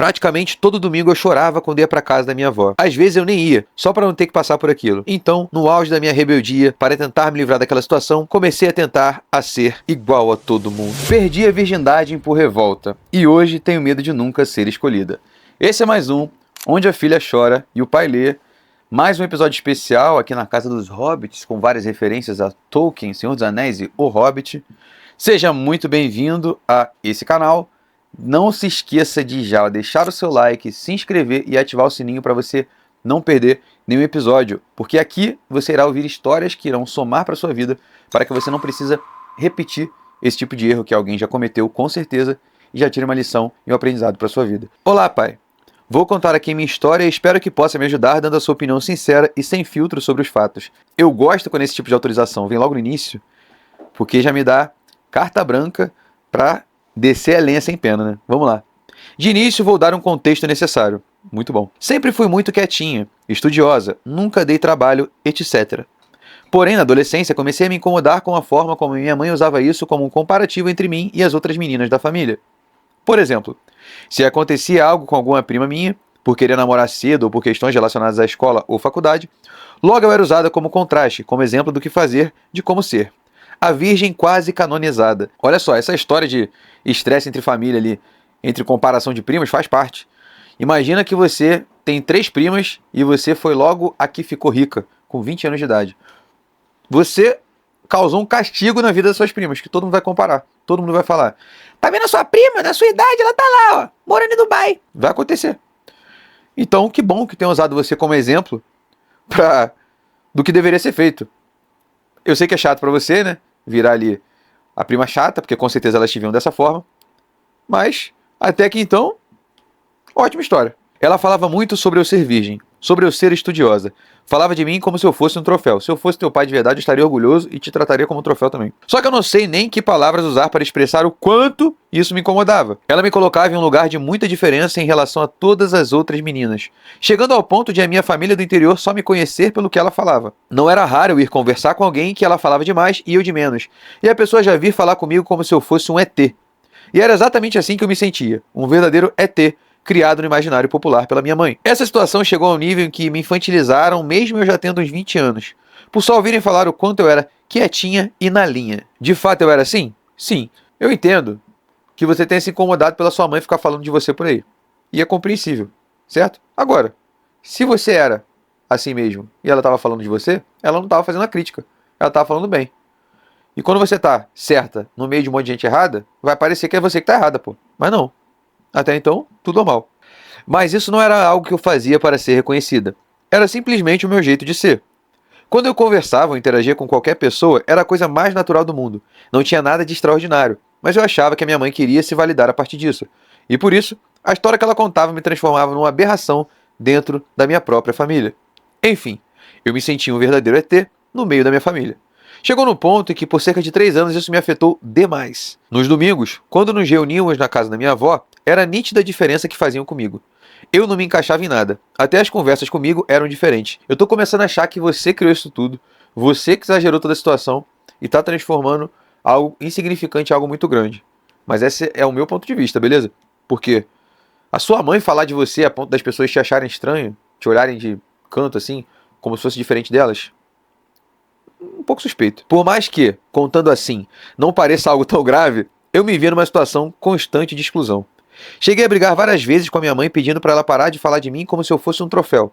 Praticamente todo domingo eu chorava quando ia para casa da minha avó. Às vezes eu nem ia, só para não ter que passar por aquilo. Então, no auge da minha rebeldia, para tentar me livrar daquela situação, comecei a tentar a ser igual a todo mundo. Perdi a virgindade por revolta e hoje tenho medo de nunca ser escolhida. Esse é mais um, onde a filha chora e o pai lê. Mais um episódio especial aqui na Casa dos Hobbits, com várias referências a Tolkien, Senhor dos Anéis e O Hobbit. Seja muito bem-vindo a esse canal. Não se esqueça de já deixar o seu like, se inscrever e ativar o sininho para você não perder nenhum episódio, porque aqui você irá ouvir histórias que irão somar para a sua vida, para que você não precisa repetir esse tipo de erro que alguém já cometeu com certeza e já tire uma lição e um aprendizado para a sua vida. Olá, pai! Vou contar aqui minha história e espero que possa me ajudar dando a sua opinião sincera e sem filtro sobre os fatos. Eu gosto quando esse tipo de autorização vem logo no início, porque já me dá carta branca para descer a lenha sem pena, né? Vamos lá. De início, vou dar um contexto necessário. Muito bom. Sempre fui muito quietinha, estudiosa, nunca dei trabalho, etc. Porém, na adolescência, comecei a me incomodar com a forma como minha mãe usava isso como um comparativo entre mim e as outras meninas da família. Por exemplo, se acontecia algo com alguma prima minha, por querer namorar cedo ou por questões relacionadas à escola ou faculdade, logo eu era usada como contraste, como exemplo do que fazer, de como ser. A virgem quase canonizada. Olha só, essa história de estresse entre família ali, entre comparação de primas, faz parte. Imagina que você tem 3 primas e você foi logo a que ficou rica, com 20 anos de idade. Você causou um castigo na vida das suas primas, que todo mundo vai comparar. Todo mundo vai falar: tá vendo a sua prima, na sua idade, ela tá lá, ó, morando em Dubai. Vai acontecer. Então, que bom que tenham usado você como exemplo do que deveria ser feito. Eu sei que é chato pra você, né? Virar ali a prima chata, porque com certeza elas te viam dessa forma. Mas, até que então, ótima história. Ela falava muito sobre eu ser virgem, sobre eu ser estudiosa. Falava de mim como se eu fosse um troféu. Se eu fosse teu pai de verdade, eu estaria orgulhoso e te trataria como um troféu também. Só que eu não sei nem que palavras usar para expressar o quanto isso me incomodava. Ela me colocava em um lugar de muita diferença em relação a todas as outras meninas, chegando ao ponto de a minha família do interior só me conhecer pelo que ela falava. Não era raro eu ir conversar com alguém que ela falava demais e eu de menos, e a pessoa já vir falar comigo como se eu fosse um ET. E era exatamente assim que eu me sentia, um verdadeiro ET, criado no imaginário popular pela minha mãe. Essa situação chegou ao nível em que me infantilizaram, mesmo eu já tendo uns 20 anos, por só ouvirem falar o quanto eu era quietinha e na linha. De fato eu era assim? Sim. Eu entendo que você tenha se incomodado pela sua mãe ficar falando de você por aí. E é compreensível, certo? Agora, se você era assim mesmo e ela estava falando de você, ela não estava fazendo a crítica, ela estava falando bem. E quando você tá certa no meio de um monte de gente errada, vai parecer que é você que tá errada, pô. Mas não. Até então, tudo normal. Mas isso não era algo que eu fazia para ser reconhecida. Era simplesmente o meu jeito de ser. Quando eu conversava ou interagia com qualquer pessoa, era a coisa mais natural do mundo. Não tinha nada de extraordinário. Mas eu achava que a minha mãe queria se validar a partir disso. E por isso, a história que ela contava me transformava numa aberração dentro da minha própria família. Enfim, eu me sentia um verdadeiro ET no meio da minha família. Chegou no ponto em que por cerca de 3 anos isso me afetou demais. Nos domingos, quando nos reuníamos na casa da minha avó, era nítida a diferença que faziam comigo. Eu não me encaixava em nada. Até as conversas comigo eram diferentes. Eu tô começando a achar que você criou isso tudo, você que exagerou toda a situação e tá transformando algo insignificante em algo muito grande. Mas esse é o meu ponto de vista, beleza? Porque a sua mãe falar de você a ponto das pessoas te acharem estranho, te olharem de canto assim, como se fosse diferente delas, um pouco suspeito. Por mais que, contando assim, não pareça algo tão grave, eu me via numa situação constante de exclusão. Cheguei a brigar várias vezes com a minha mãe pedindo para ela parar de falar de mim como se eu fosse um troféu,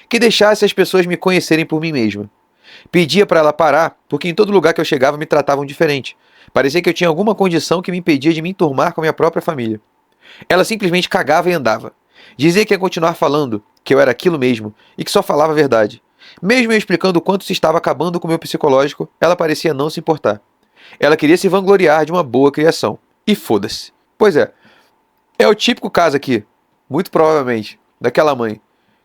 que deixasse as pessoas me conhecerem por mim mesma. Pedia para ela parar porque em todo lugar que eu chegava me tratavam diferente. Parecia que eu tinha alguma condição que me impedia de me enturmar com a minha própria família. Ela simplesmente cagava e andava. Dizia que ia continuar falando que eu era aquilo mesmo e que só falava a verdade. Mesmo eu explicando o quanto se estava acabando com o meu psicológico, ela parecia não se importar. Ela queria se vangloriar de uma boa criação. E foda-se. Pois é o típico caso aqui, muito provavelmente, daquela mãe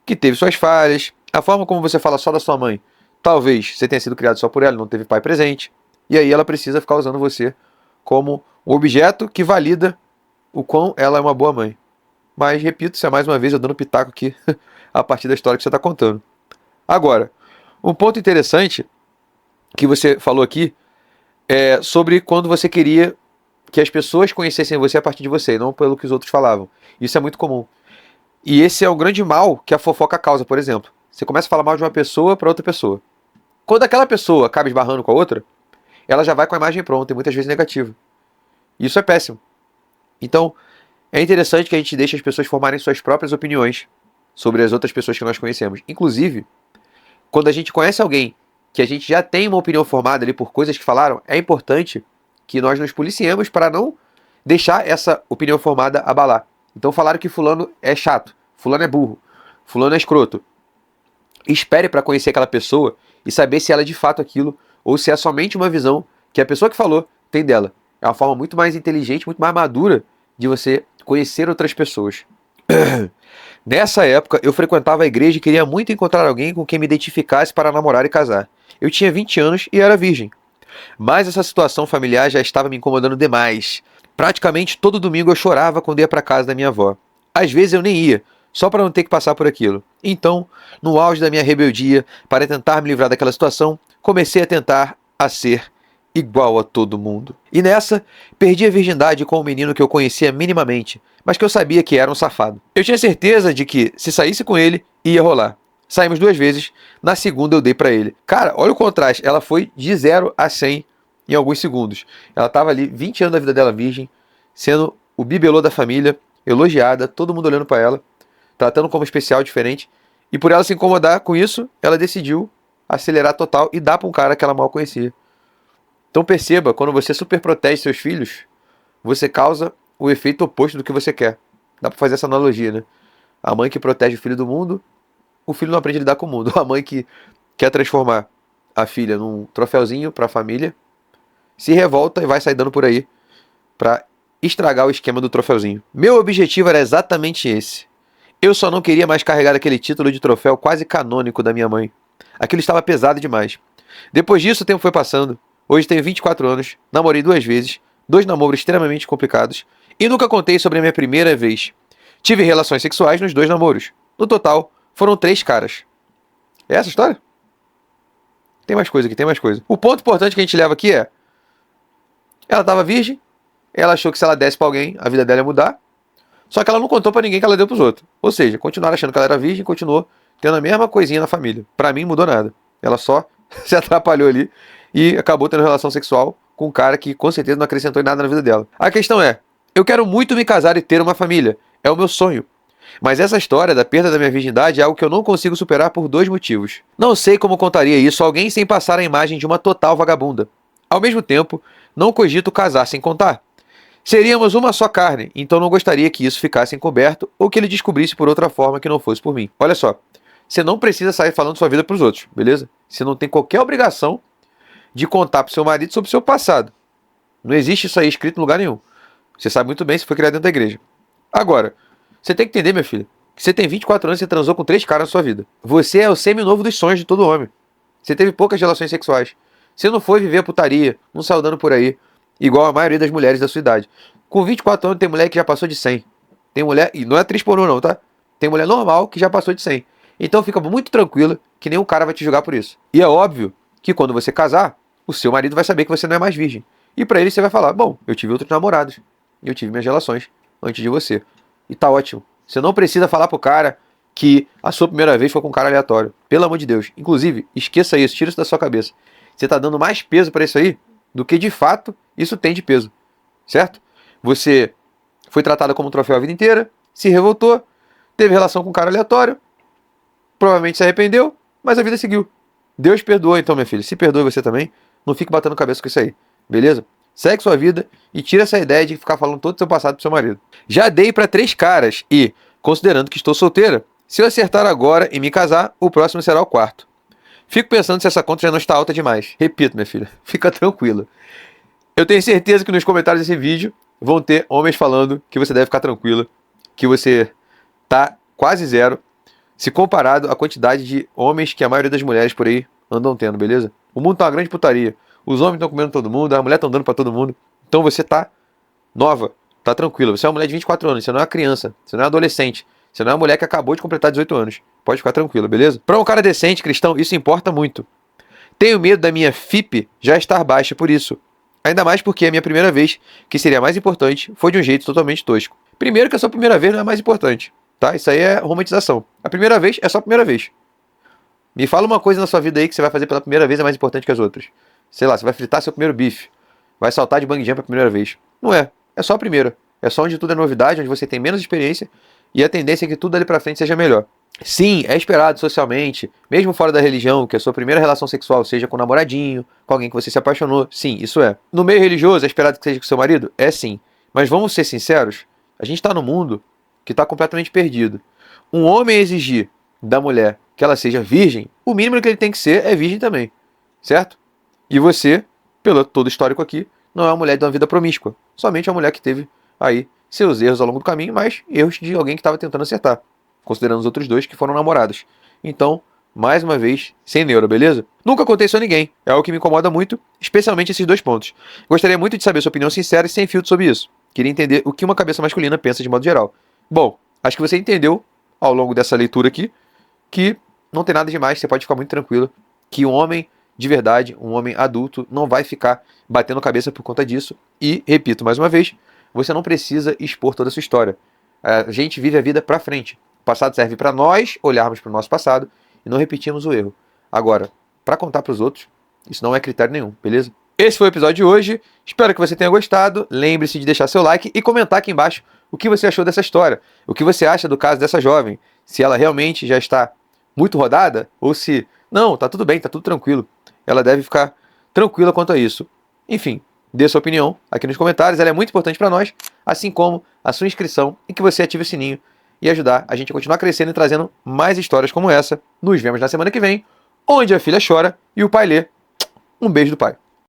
que teve suas falhas, a forma como você fala só da sua mãe, talvez você tenha sido criado só por ela, não teve pai presente, e aí ela precisa ficar usando você como um objeto que valida o quão ela é uma boa mãe. Mas, repito, isso é mais uma vez eu dando pitaco aqui a partir da história que você está contando. Agora, um ponto interessante que você falou aqui é sobre quando você queria que as pessoas conhecessem você a partir de você, não pelo que os outros falavam. Isso é muito comum. E esse é o grande mal que a fofoca causa, por exemplo. Você começa a falar mal de uma pessoa para outra pessoa. Quando aquela pessoa acaba esbarrando com a outra, ela já vai com a imagem pronta e muitas vezes negativa. Isso é péssimo. Então, é interessante que a gente deixe as pessoas formarem suas próprias opiniões sobre as outras pessoas que nós conhecemos. Inclusive, quando a gente conhece alguém que a gente já tem uma opinião formada ali por coisas que falaram, é importante que nós nos policiemos para não deixar essa opinião formada abalar. Então falaram que fulano é chato, fulano é burro, fulano é escroto. Espere para conhecer aquela pessoa e saber se ela é de fato aquilo ou se é somente uma visão que a pessoa que falou tem dela. É uma forma muito mais inteligente, muito mais madura de você conhecer outras pessoas. Nessa época, eu frequentava a igreja e queria muito encontrar alguém com quem me identificasse para namorar e casar. Eu tinha 20 anos e era virgem. Mas essa situação familiar já estava me incomodando demais. Praticamente todo domingo eu chorava quando ia para casa da minha avó. Às vezes eu nem ia, só para não ter que passar por aquilo. Então, no auge da minha rebeldia, para tentar me livrar daquela situação, comecei a tentar a ser igual a todo mundo. E nessa, perdi a virgindade com um menino que eu conhecia minimamente, mas que eu sabia que era um safado. Eu tinha certeza de que, se saísse com ele, ia rolar. Saímos 2 vezes, na segunda eu dei pra ele. Cara, olha o contraste, ela foi de 0 a 100 em alguns segundos. Ela tava ali 20 anos da vida dela virgem, sendo o bibelô da família, elogiada, todo mundo olhando pra ela, tratando como especial, diferente. E por ela se incomodar com isso, ela decidiu acelerar total e dar pra um cara que ela mal conhecia. Então perceba, quando você super protege seus filhos, você causa o efeito oposto do que você quer. Dá pra fazer essa analogia, né? A mãe que protege o filho do mundo, o filho não aprende a lidar com o mundo. A mãe que quer transformar a filha num troféuzinho para a família, se revolta e vai sair dando por aí para estragar o esquema do troféuzinho. Meu objetivo era exatamente esse. Eu só não queria mais carregar aquele título de troféu quase canônico da minha mãe. Aquilo estava pesado demais. Depois disso, o tempo foi passando. Hoje tenho 24 anos, namorei 2 vezes, 2 namoros extremamente complicados, e nunca contei sobre a minha primeira vez. Tive relações sexuais nos 2 namoros. No total, foram 3 caras. É essa a história? Tem mais coisa aqui, tem mais coisa. O ponto importante que a gente leva aqui é: ela estava virgem, ela achou que se ela desse pra alguém, a vida dela ia mudar, só que ela não contou pra ninguém que ela deu pros outros. Ou seja, continuaram achando que ela era virgem e continuou tendo a mesma coisinha na família. Pra mim, mudou nada. Ela só se atrapalhou ali e acabou tendo relação sexual com um cara que com certeza não acrescentou em nada na vida dela. A questão é: eu quero muito me casar e ter uma família. É o meu sonho. Mas essa história da perda da minha virgindade é algo que eu não consigo superar por 2 motivos. Não sei como contaria isso a alguém sem passar a imagem de uma total vagabunda. Ao mesmo tempo, não cogito casar sem contar. Seríamos uma só carne, então não gostaria que isso ficasse encoberto ou que ele descobrisse por outra forma que não fosse por mim. Olha só, você não precisa sair falando sua vida pros outros, beleza? Você não tem qualquer obrigação de contar pro seu marido sobre o seu passado. Não existe isso aí escrito em lugar nenhum. Você sabe muito bem se foi criado dentro da igreja. Agora, você tem que entender, minha filha, que você tem 24 anos e você transou com 3 caras na sua vida. Você é o semi-novo dos sonhos de todo homem. Você teve poucas relações sexuais. Você não foi viver a putaria, não saiu dando por aí, igual a maioria das mulheres da sua idade. Com 24 anos tem mulher que já passou de 100. Tem mulher, e não é atriz pornô não, tá? Tem mulher normal que já passou de 100. Então fica muito tranquila que nenhum cara vai te julgar por isso. E é óbvio que quando você casar, o seu marido vai saber que você não é mais virgem. E pra ele você vai falar: bom, eu tive outros namorados. E eu tive minhas relações antes de você. E tá ótimo. Você não precisa falar pro cara que a sua primeira vez foi com um cara aleatório. Pelo amor de Deus. Inclusive, esqueça isso, tira isso da sua cabeça. Você tá dando mais peso pra isso aí do que de fato isso tem de peso. Certo? Você foi tratada como um troféu a vida inteira, se revoltou, teve relação com um cara aleatório, provavelmente se arrependeu, mas a vida seguiu. Deus perdoou então, minha filha. Se perdoe você também. Não fique batendo cabeça com isso aí. Beleza? Segue sua vida e tira essa ideia de ficar falando todo o seu passado pro seu marido. Já dei pra 3 caras e, considerando que estou solteira, se eu acertar agora e me casar, o próximo será o 4º. Fico pensando se essa conta já não está alta demais. Repito, minha filha, fica tranquila. Eu tenho certeza que nos comentários desse vídeo vão ter homens falando que você deve ficar tranquila, que você tá quase 0, se comparado à quantidade de homens que a maioria das mulheres por aí andam tendo, beleza? O mundo tá uma grande putaria. Os homens estão comendo todo mundo, as mulheres estão dando pra todo mundo. Então você tá nova, tá tranquila. Você é uma mulher de 24 anos, você não é uma criança, você não é adolescente, você não é uma mulher que acabou de completar 18 anos. Pode ficar tranquila, beleza? Pra um cara decente, cristão, isso importa muito. Tenho medo da minha FIP já estar baixa por isso. Ainda mais porque a minha primeira vez, que seria mais importante, foi de um jeito totalmente tosco. Primeiro que a sua primeira vez não é mais importante. tá? Isso aí é romantização. A primeira vez é só a primeira vez. Me fala uma coisa na sua vida aí que você vai fazer pela primeira vez é mais importante que as outras. Sei lá, você vai fritar seu primeiro bife. Vai saltar de bungee jump a primeira vez. Não é. É só a primeira. É só onde tudo é novidade, onde você tem menos experiência e a tendência é que tudo ali pra frente seja melhor. Sim, é esperado socialmente, mesmo fora da religião, que a sua primeira relação sexual seja com um namoradinho, com alguém que você se apaixonou. Sim, isso é. No meio religioso, é esperado que seja com seu marido? É sim. Mas vamos ser sinceros, a gente tá num mundo que tá completamente perdido. Um homem exigir da mulher que ela seja virgem, o mínimo que ele tem que ser é virgem também. Certo? E você, pelo todo histórico aqui, não é uma mulher de uma vida promíscua. Somente uma mulher que teve aí seus erros ao longo do caminho, mas erros de alguém que estava tentando acertar, considerando os outros dois que foram namorados. Então, mais uma vez, sem neuro, beleza? Nunca contei isso a ninguém. É algo que me incomoda muito, especialmente esses dois pontos. Gostaria muito de saber sua opinião sincera e sem filtro sobre isso. Queria entender o que uma cabeça masculina pensa de modo geral. Bom, acho que você entendeu ao longo dessa leitura aqui que não tem nada demais, você pode ficar muito tranquilo que um homem de verdade, um homem adulto, não vai ficar batendo cabeça por conta disso. E, repito mais uma vez, você não precisa expor toda a sua história. A gente vive a vida pra frente. O passado serve para nós olharmos para o nosso passado e não repetirmos o erro. Agora, para contar para os outros, isso não é critério nenhum, beleza? Esse foi o episódio de hoje. Espero que você tenha gostado. Lembre-se de deixar seu like e comentar aqui embaixo o que você achou dessa história. O que você acha do caso dessa jovem. Se ela realmente já está muito rodada ou se... Não, tá tudo bem, tá tudo tranquilo. Ela deve ficar tranquila quanto a isso. Enfim, dê sua opinião aqui nos comentários. Ela é muito importante para nós, assim como a sua inscrição e que você ative o sininho e ajudar a gente a continuar crescendo e trazendo mais histórias como essa. Nos vemos na semana que vem, onde a filha chora e o pai lê. Um beijo do pai.